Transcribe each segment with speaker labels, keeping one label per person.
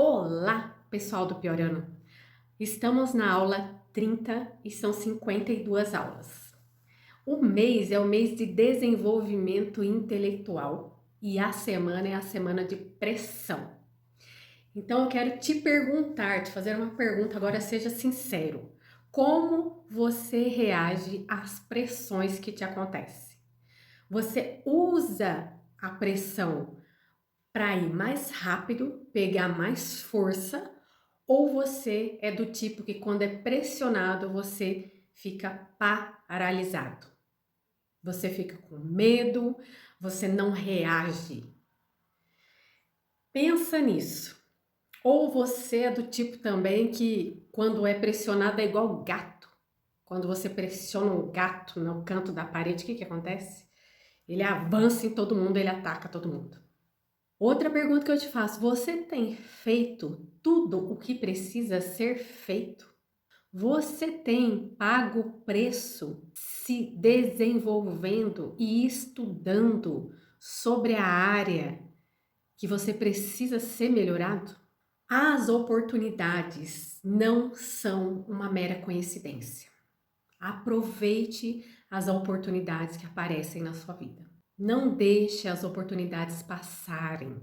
Speaker 1: Olá, pessoal do Piorano! Estamos na aula 30 e são 52 aulas. O mês é o mês de desenvolvimento intelectual e a semana é a semana de pressão. Então eu quero te perguntar, te fazer uma pergunta, agora seja sincero. Como você reage às pressões que te acontecem? Você usa a pressão para ir mais rápido, pegar mais força, ou você é do tipo que quando é pressionado você fica paralisado? Você fica com medo, você não reage. Pensa nisso. Ou você é do tipo também que quando é pressionado é igual gato. Quando você pressiona um gato no canto da parede, o que acontece? Ele avança em todo mundo, ele ataca todo mundo. Outra pergunta que eu te faço: você tem feito tudo o que precisa ser feito? Você tem pago o preço se desenvolvendo e estudando sobre a área que você precisa ser melhorado? As oportunidades não são uma mera coincidência. Aproveite as oportunidades que aparecem na sua vida. Não deixe as oportunidades passarem.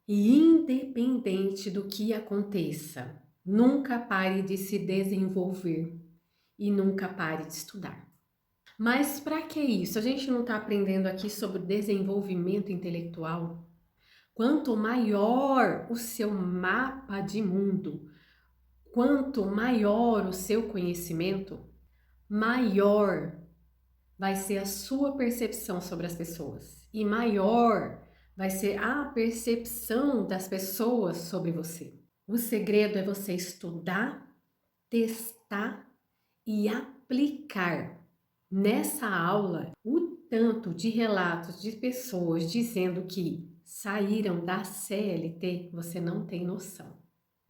Speaker 1: E independente do que aconteça, nunca pare de se desenvolver e nunca pare de estudar. Mas para que isso? A gente não está aprendendo aqui sobre desenvolvimento intelectual? Quanto maior o seu mapa de mundo, quanto maior o seu conhecimento, maior vai ser a sua percepção sobre as pessoas e maior vai ser a percepção das pessoas sobre você. O segredo é você estudar, testar e aplicar. Nessa aula, o tanto de relatos de pessoas dizendo que saíram da CLT, você não tem noção.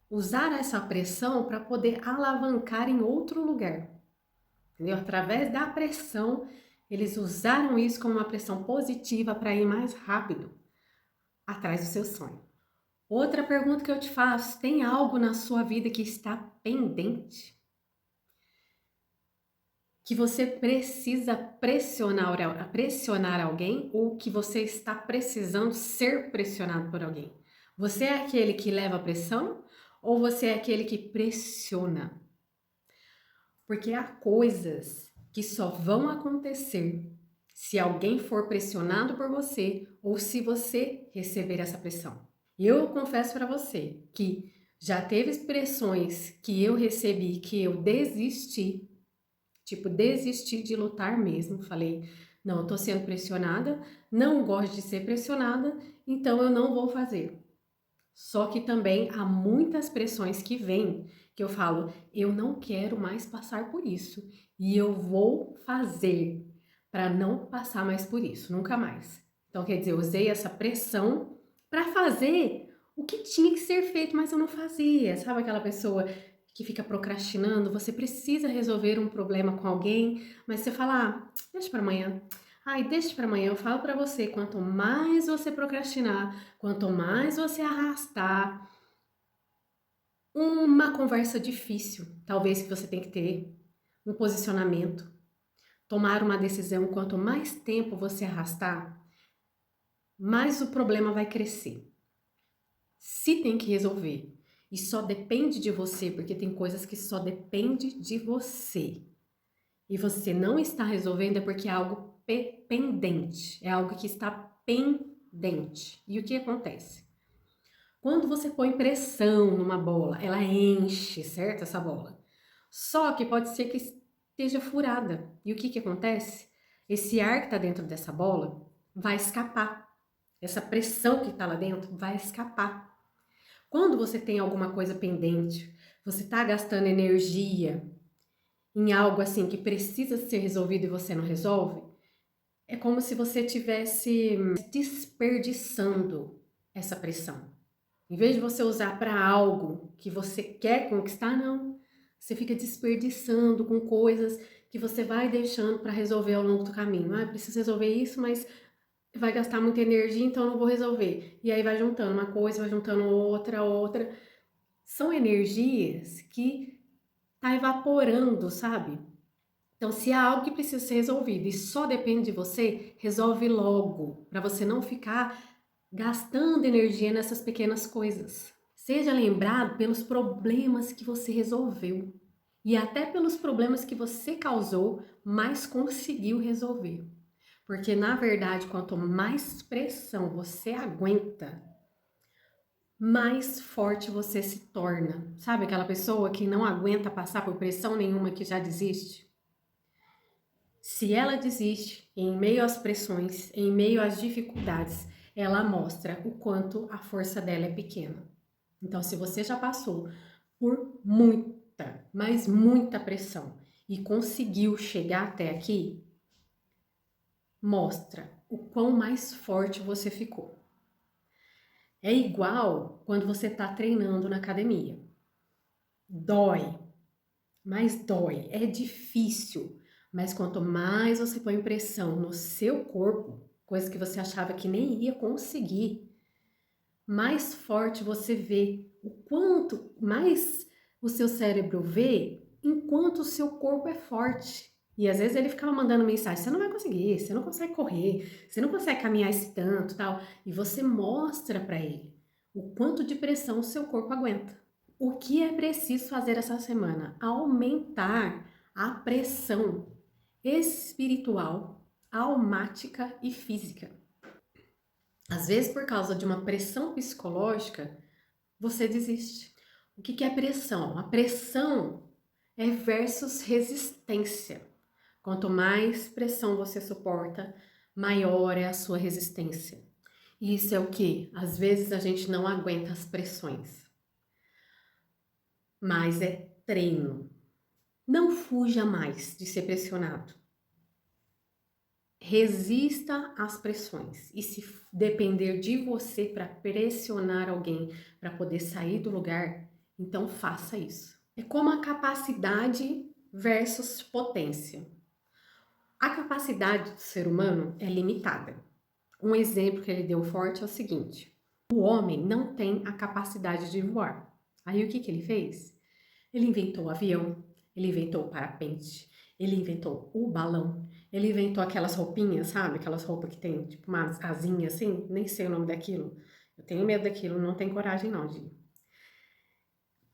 Speaker 1: Usar essa pressão para poder alavancar em outro lugar. Entendeu? Através da pressão, eles usaram isso como uma pressão positiva para ir mais rápido atrás do seu sonho. Outra pergunta que eu te faço: tem algo na sua vida que está pendente? Que você precisa pressionar alguém ou que você está precisando ser pressionado por alguém? Você é aquele que leva a pressão ou você é aquele que pressiona? Porque há coisas que só vão acontecer se alguém for pressionado por você ou se você receber essa pressão. Eu confesso para você que já teve pressões que eu recebi, que eu desisti, tipo, desisti de lutar mesmo. Falei, não, eu tô sendo pressionada, não gosto de ser pressionada, então eu não vou fazer. Só que também há muitas pressões que vêm, que eu falo, eu não quero mais passar por isso. E eu vou fazer para não passar mais por isso, nunca mais. Então, quer dizer, eu usei essa pressão para fazer o que tinha que ser feito, mas eu não fazia. Sabe aquela pessoa que fica procrastinando? Você precisa resolver um problema com alguém, mas você fala, deixa para amanhã. Ai, deixa para amanhã. Eu falo para você, quanto mais você procrastinar, quanto mais você arrastar, uma conversa difícil, talvez que você tem que ter, um posicionamento, tomar uma decisão, quanto mais tempo você arrastar, mais o problema vai crescer. Se tem que resolver e só depende de você, porque tem coisas que só depende de você e você não está resolvendo, é porque é algo pendente, é algo que está pendente. E o que acontece? Quando você põe pressão numa bola, ela enche, certo? Essa bola. Só que pode ser que esteja furada. E o que acontece? Esse ar que está dentro dessa bola vai escapar. Essa pressão que está lá dentro vai escapar. Quando você tem alguma coisa pendente, você está gastando energia em algo assim que precisa ser resolvido e você não resolve, é como se você estivesse desperdiçando essa pressão. Em vez de você usar para algo que você quer conquistar, não. Você fica desperdiçando com coisas que você vai deixando para resolver ao longo do caminho. Preciso resolver isso, mas vai gastar muita energia, então eu não vou resolver. E aí vai juntando uma coisa, vai juntando outra, outra. São energias que tá evaporando, sabe? Então, se há algo que precisa ser resolvido e só depende de você, resolve logo, para você não ficar gastando energia nessas pequenas coisas. Seja lembrado pelos problemas que você resolveu e até pelos problemas que você causou, mas conseguiu resolver. Porque na verdade, quanto mais pressão você aguenta, mais forte você se torna. Sabe aquela pessoa que não aguenta passar por pressão nenhuma que já desiste? Se ela desiste em meio às pressões, em meio às dificuldades, ela mostra o quanto a força dela é pequena. Então, se você já passou por muita, mas muita pressão e conseguiu chegar até aqui, mostra o quão mais forte você ficou. É igual quando você está treinando na academia. Dói, mas dói, é difícil. Mas quanto mais você põe pressão no seu corpo, coisa que você achava que nem ia conseguir, mais forte você vê, o quanto mais o seu cérebro vê, enquanto o seu corpo é forte. E às vezes ele ficava mandando mensagem: você não vai conseguir, você não consegue correr, você não consegue caminhar esse tanto, tal. E você mostra para ele o quanto de pressão o seu corpo aguenta. O que é preciso fazer essa semana? Aumentar a pressão espiritual, almática e física. Às vezes, por causa de uma pressão psicológica, você desiste. O que é pressão? A pressão é versus resistência. Quanto mais pressão você suporta, maior é a sua resistência. E isso é o que? Às vezes a gente não aguenta as pressões, mas é treino. Não fuja mais de ser pressionado. Resista às pressões. E se depender de você para pressionar alguém para poder sair do lugar, então faça isso. É como a capacidade versus potência. A capacidade do ser humano é limitada. Um exemplo que ele deu forte é o seguinte: o homem não tem a capacidade de voar. Aí o que ele fez? Ele inventou o avião, ele inventou o parapente, ele inventou o balão, ele inventou aquelas roupinhas, sabe? Aquelas roupas que tem tipo umas asinhas assim, nem sei o nome daquilo. Eu tenho medo daquilo, não tenho coragem não de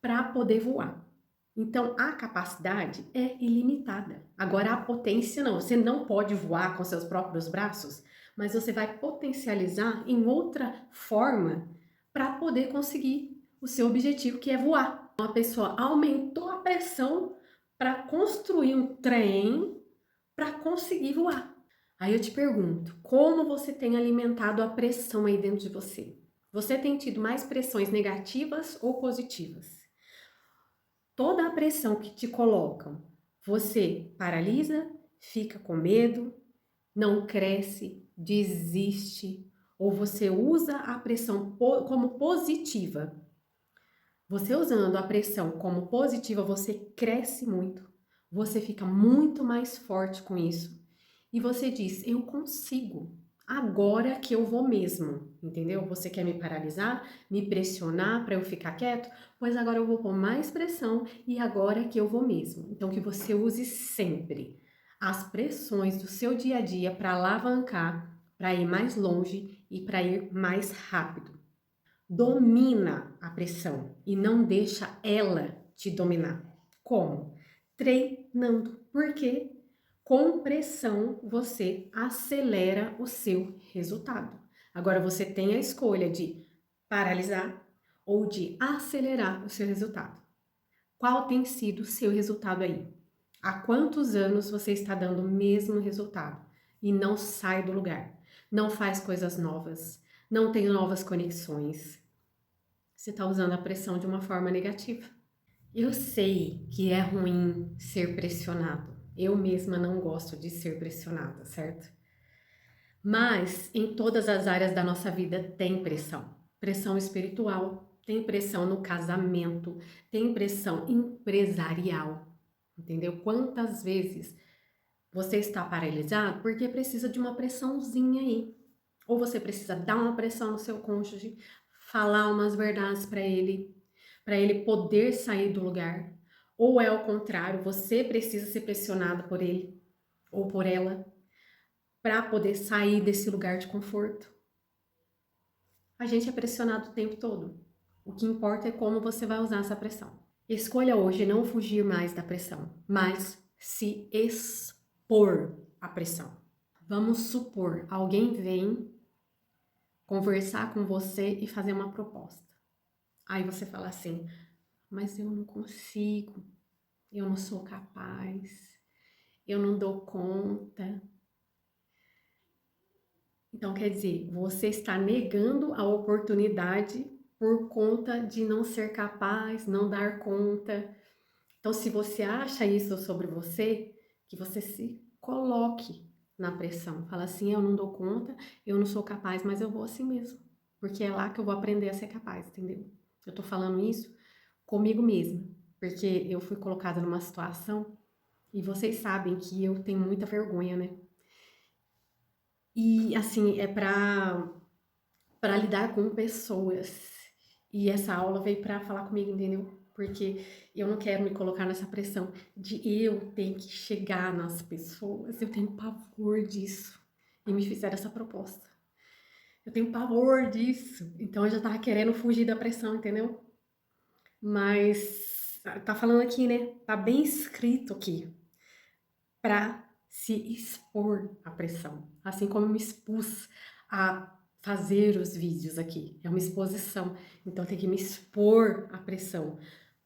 Speaker 1: para poder voar. Então a capacidade é ilimitada. Agora a potência não, você não pode voar com seus próprios braços, mas você vai potencializar em outra forma para poder conseguir o seu objetivo, que é voar. Uma pessoa aumentou a pressão para construir um trem para conseguir voar. Aí eu te pergunto, como você tem alimentado a pressão aí dentro de você? Você tem tido mais pressões negativas ou positivas? Toda a pressão que te colocam, você paralisa, fica com medo, não cresce, desiste, ou você usa a pressão como positiva. Você usando a pressão como positiva, você cresce muito, você fica muito mais forte com isso. E você diz: eu consigo, agora que eu vou mesmo, entendeu? Você quer me paralisar, me pressionar para eu ficar quieto? Pois agora eu vou pôr mais pressão e agora que eu vou mesmo. Então que você use sempre as pressões do seu dia a dia para alavancar, para ir mais longe e para ir mais rápido. Domina a pressão e não deixa ela te dominar. Como? Treinando. Porque com pressão você acelera o seu resultado. Agora você tem a escolha de paralisar ou de acelerar o seu resultado. Qual tem sido o seu resultado aí? Há quantos anos você está dando o mesmo resultado e não sai do lugar? Não faz coisas novas, não tem novas conexões. Você está usando a pressão de uma forma negativa. Eu sei que é ruim ser pressionado. Eu mesma não gosto de ser pressionada, certo? Mas em todas as áreas da nossa vida tem pressão. Pressão espiritual, tem pressão no casamento, tem pressão empresarial. Entendeu? Quantas vezes você está paralisado porque precisa de uma pressãozinha aí? Ou você precisa dar uma pressão no seu cônjuge, falar umas verdades para ele, para ele poder sair do lugar? Ou é ao contrário, você precisa ser pressionado por ele ou por ela para poder sair desse lugar de conforto? A gente é pressionado o tempo todo. O que importa é como você vai usar essa pressão. Escolha hoje não fugir mais da pressão, mas se expor à pressão. Vamos supor, alguém vem conversar com você e fazer uma proposta. Aí você fala assim, mas eu não consigo, eu não sou capaz, eu não dou conta. Então, quer dizer, você está negando a oportunidade por conta de não ser capaz, não dar conta. Então, se você acha isso sobre você, que você se coloque na pressão. Fala assim, eu não dou conta, eu não sou capaz, mas eu vou assim mesmo. Porque é lá que eu vou aprender a ser capaz, entendeu? Eu tô falando isso comigo mesma, porque eu fui colocada numa situação e vocês sabem que eu tenho muita vergonha, né? E assim, é para lidar com pessoas. E essa aula veio para falar comigo, entendeu? Porque eu não quero me colocar nessa pressão de eu ter que chegar nas pessoas. Eu tenho pavor disso. E me fizeram essa proposta. Eu tenho pavor disso. Então eu já tava querendo fugir da pressão, entendeu? Mas tá falando aqui, né? Tá bem escrito aqui. Para se expor à pressão. Assim como eu me expus a fazer os vídeos aqui. É uma exposição. Então tem que me expor à pressão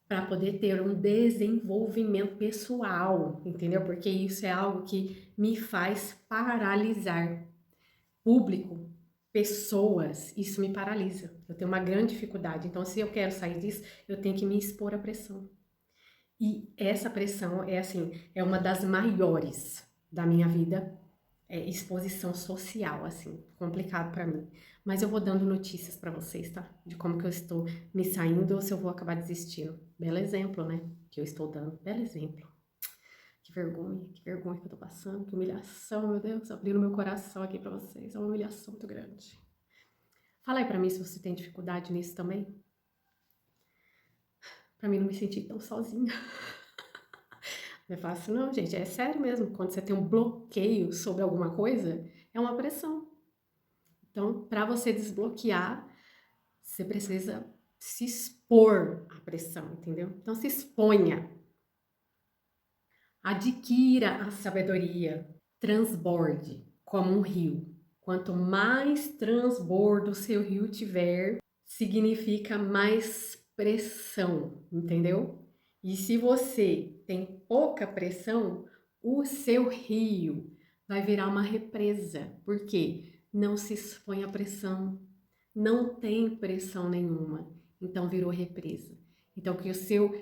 Speaker 1: para poder ter um desenvolvimento pessoal, entendeu? Porque isso é algo que me faz paralisar. Público, pessoas, isso me paralisa. Eu tenho uma grande dificuldade. Então, se eu quero sair disso, eu tenho que me expor à pressão. E essa pressão é assim, é uma das maiores da minha vida, é exposição social, assim, complicado pra mim. Mas eu vou dando notícias pra vocês, tá? De como que eu estou me saindo ou se eu vou acabar desistindo. Belo exemplo, né? Que eu estou dando. Belo exemplo. Que vergonha que eu tô passando, que humilhação, meu Deus, abrindo meu coração aqui pra vocês. É uma humilhação muito grande. Fala aí pra mim se você tem dificuldade nisso também. Pra mim não me sentir tão sozinha. Não é fácil não, gente, é sério mesmo. Quando você tem um bloqueio sobre alguma coisa, é uma pressão. Então, para você desbloquear, você precisa se expor à pressão, entendeu? Então, se exponha. Adquira a sabedoria. Transborde como um rio. Quanto mais transbordo o seu rio tiver, significa mais pressão, entendeu? E se você tem pouca pressão, o seu rio vai virar uma represa. Por quê? Não se expõe à pressão, não tem pressão nenhuma, então virou represa. Então que o seu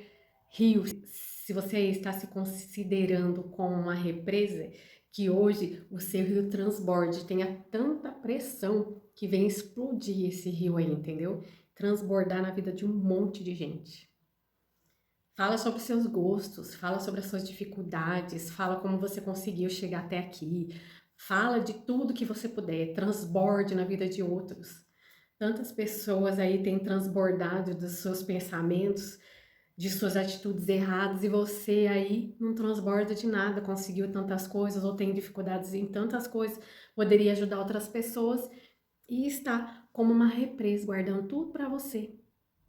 Speaker 1: rio, se você está se considerando como uma represa, que hoje o seu rio transborde, tenha tanta pressão que vem explodir esse rio aí, entendeu? Transbordar na vida de um monte de gente. Fala sobre seus gostos, fala sobre as suas dificuldades, fala como você conseguiu chegar até aqui, fala de tudo que você puder, transborde na vida de outros. Tantas pessoas aí têm transbordado dos seus pensamentos, de suas atitudes erradas e você aí não transborda de nada, conseguiu tantas coisas ou tem dificuldades em tantas coisas, poderia ajudar outras pessoas e está como uma represa, guardando tudo para você.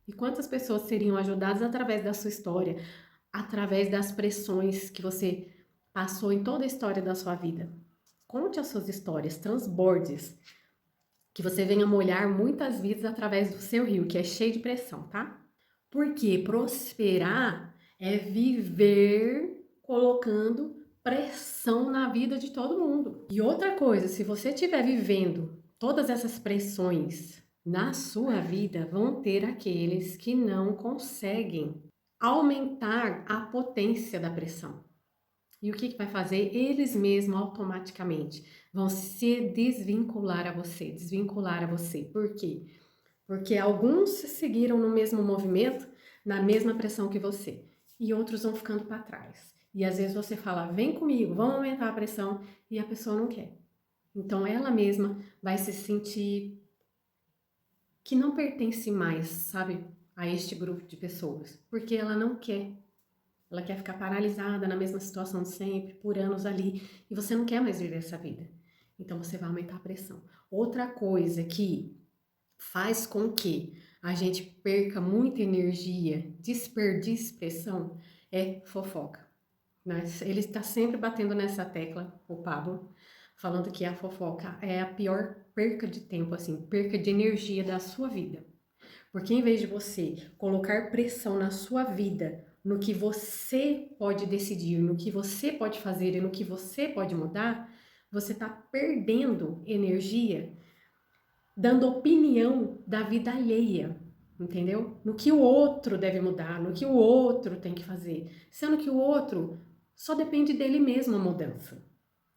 Speaker 1: E quantas pessoas seriam ajudadas através da sua história, através das pressões que você passou em toda a história da sua vida? Conte as suas histórias, transbordes, que você venha molhar muitas vidas através do seu rio, que é cheio de pressão, tá? Porque prosperar é viver colocando pressão na vida de todo mundo. E outra coisa, se você estiver vivendo todas essas pressões na sua vida, vão ter aqueles que não conseguem aumentar a potência da pressão. E o que vai fazer? Eles mesmos automaticamente vão se desvincular a você, desvincular a você. Por quê? Porque alguns seguiram no mesmo movimento, na mesma pressão que você, e outros vão ficando para trás. E às vezes você fala, vem comigo, vamos aumentar a pressão, e a pessoa não quer. Então ela mesma vai se sentir que não pertence mais, sabe, a este grupo de pessoas? Porque ela não quer. Ela quer ficar paralisada na mesma situação de sempre, por anos ali, e você não quer mais viver essa vida. Então você vai aumentar a pressão. Outra coisa que faz com que a gente perca muita energia, desperdice pressão, é fofoca. Mas ele está sempre batendo nessa tecla, o Pablo, falando que a fofoca é a pior perca de tempo, assim, perca de energia da sua vida. Porque em vez de você colocar pressão na sua vida, no que você pode decidir, no que você pode fazer e no que você pode mudar, você está perdendo energia dando opinião da vida alheia, entendeu? No que o outro deve mudar, no que o outro tem que fazer, sendo que o outro só depende dele mesmo a mudança.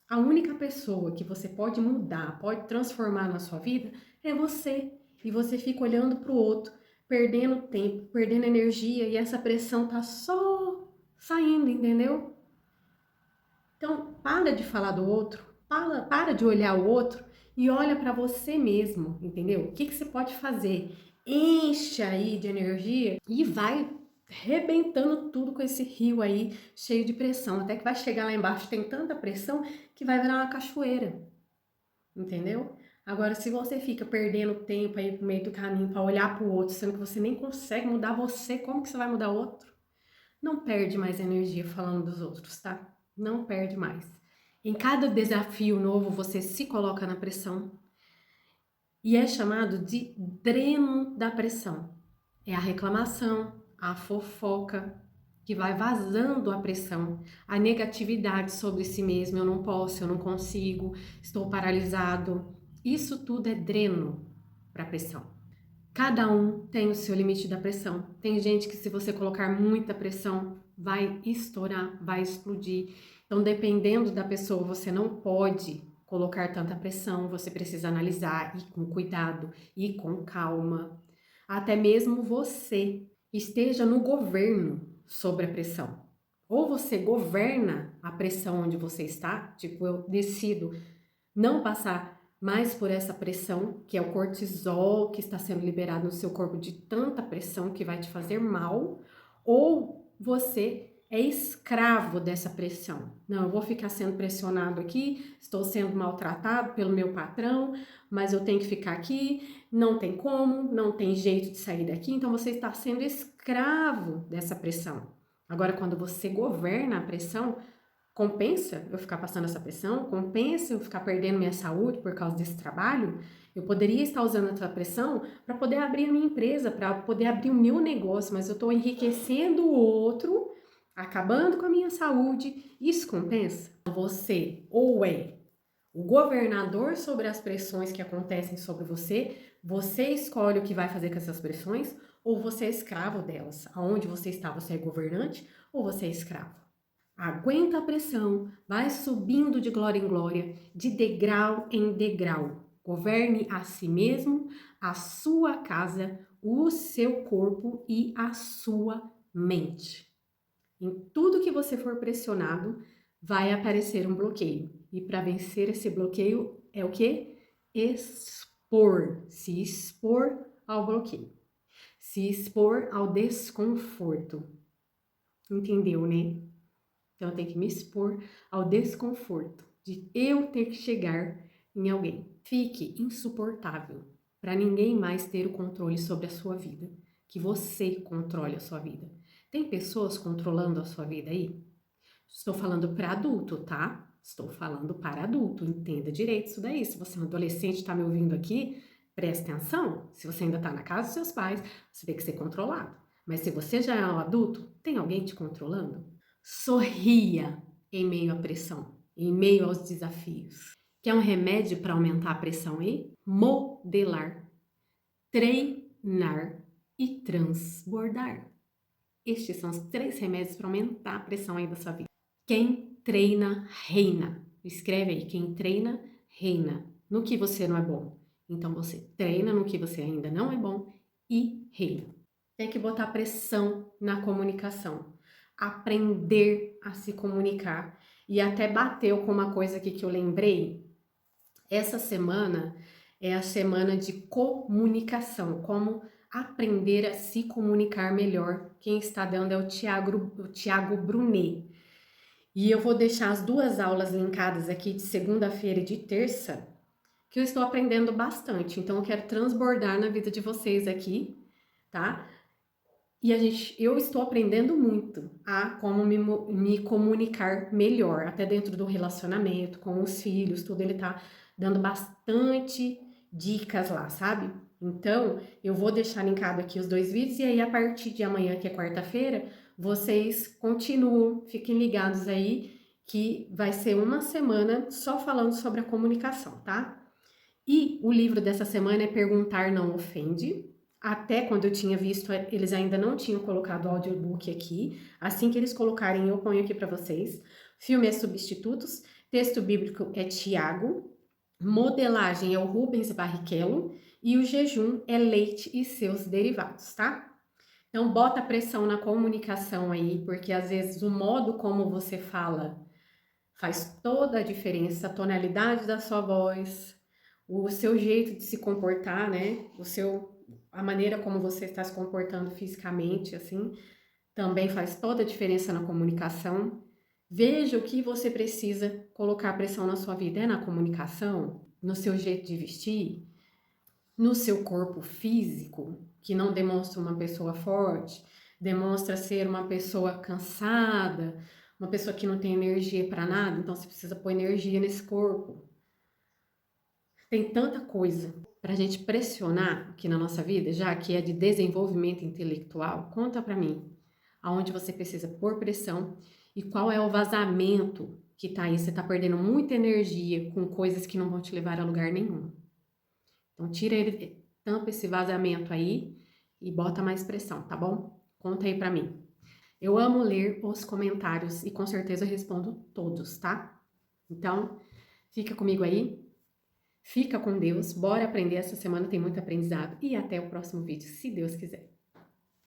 Speaker 1: A única pessoa que você pode mudar, pode transformar na sua vida é você. E você fica olhando para o outro, perdendo tempo, perdendo energia e essa pressão tá só saindo, entendeu? Então, para de falar do outro, para de olhar o outro e olha para você mesmo, entendeu? O que você pode fazer? Enche aí de energia e vai rebentando tudo com esse rio aí cheio de pressão, até que vai chegar lá embaixo, tem tanta pressão que vai virar uma cachoeira, entendeu? Agora, se você fica perdendo tempo aí no meio do caminho para olhar para o outro, sendo que você nem consegue mudar você, como que você vai mudar o outro? Não perde mais energia falando dos outros, tá? Não perde mais. Em cada desafio novo, você se coloca na pressão e é chamado de dreno da pressão. É a reclamação, a fofoca, que vai vazando a pressão, a negatividade sobre si mesmo. Eu não posso, eu não consigo, estou paralisado. Isso tudo é dreno para a pressão. Cada um tem o seu limite da pressão. Tem gente que se você colocar muita pressão, vai estourar, vai explodir. Então, dependendo da pessoa, você não pode colocar tanta pressão, você precisa analisar e com cuidado e com calma. Até mesmo você esteja no governo sobre a pressão. Ou você governa a pressão onde você está, tipo, eu decido não passar mais por essa pressão, que é o cortisol que está sendo liberado no seu corpo de tanta pressão que vai te fazer mal, ou você é escravo dessa pressão. Não, eu vou ficar sendo pressionado aqui, estou sendo maltratado pelo meu patrão, mas eu tenho que ficar aqui, não tem como, não tem jeito de sair daqui, então você está sendo escravo dessa pressão. Agora, quando você governa a pressão, compensa eu ficar passando essa pressão? Compensa eu ficar perdendo minha saúde por causa desse trabalho? Eu poderia estar usando essa pressão para poder abrir a minha empresa, para poder abrir o meu negócio, mas eu estou enriquecendo o outro, acabando com a minha saúde. Isso compensa? Você ou é o governador sobre as pressões que acontecem sobre você escolhe o que vai fazer com essas pressões, ou você é escravo delas? Aonde você está, você é governante ou você é escravo? Aguenta a pressão, vai subindo de glória em glória, de degrau em degrau. Governe a si mesmo, a sua casa, o seu corpo e a sua mente. Em tudo que você for pressionado, vai aparecer um bloqueio. E para vencer esse bloqueio é o quê? Expor, se expor ao bloqueio, se expor ao desconforto. Entendeu, né? Então, eu tenho que me expor ao desconforto de eu ter que chegar em alguém. Fique insuportável para ninguém mais ter o controle sobre a sua vida. Que você controle a sua vida. Tem pessoas controlando a sua vida aí? Estou falando para adulto, tá? Estou falando para adulto. Entenda direito isso daí. Se você é um adolescente e está me ouvindo aqui, preste atenção. Se você ainda está na casa dos seus pais, você tem que ser controlado. Mas se você já é um adulto, tem alguém te controlando? Sorria em meio à pressão, em meio aos desafios. Quer um remédio para aumentar a pressão aí? Modelar, treinar e transbordar. Estes são os 3 remédios para aumentar a pressão aí da sua vida. Quem treina, reina. Escreve aí, quem treina, reina. No que você não é bom. Então você treina no que você ainda não é bom e reina. Tem que botar pressão na comunicação. Aprender a se comunicar. E até bateu com uma coisa aqui que eu lembrei. Essa semana é a semana de comunicação. Como aprender a se comunicar melhor. Quem está dando é o Tiago Brunet. E eu vou deixar as duas aulas linkadas aqui de segunda-feira e de terça, que eu estou aprendendo bastante. Então, eu quero transbordar na vida de vocês aqui, tá? E eu estou aprendendo muito a como me comunicar melhor, até dentro do relacionamento, com os filhos, tudo. Ele tá dando bastante dicas lá, sabe? Então, eu vou deixar linkado aqui os dois vídeos e aí a partir de amanhã, que é quarta-feira, vocês continuam, fiquem ligados aí, que vai ser uma semana só falando sobre a comunicação, tá? E o livro dessa semana é Perguntar Não Ofende. Até quando eu tinha visto, eles ainda não tinham colocado o audiobook aqui. Assim que eles colocarem, eu ponho aqui para vocês. Filme é Substitutos, texto bíblico é Tiago, modelagem é o Rubens Barrichello e o jejum é Leite e seus derivados, tá? Então, bota pressão na comunicação aí, porque às vezes o modo como você fala faz toda a diferença, a tonalidade da sua voz, o seu jeito de se comportar, né? A maneira como você está se comportando fisicamente, assim, também faz toda a diferença na comunicação. Veja o que você precisa colocar pressão na sua vida. É na comunicação, no seu jeito de vestir, no seu corpo físico, que não demonstra uma pessoa forte, demonstra ser uma pessoa cansada, uma pessoa que não tem energia para nada, então você precisa pôr energia nesse corpo. Tem tanta coisa para a gente pressionar aqui na nossa vida, já que é de desenvolvimento intelectual. Conta para mim, aonde você precisa pôr pressão e qual é o vazamento que tá aí. Você tá perdendo muita energia com coisas que não vão te levar a lugar nenhum. Então tira ele, tampa esse vazamento aí e bota mais pressão, tá bom? Conta aí pra mim. Eu amo ler os comentários e com certeza eu respondo todos, tá? Então, fica comigo aí. Fica com Deus. Bora aprender essa semana, tem muito aprendizado. E até o próximo vídeo, se Deus quiser.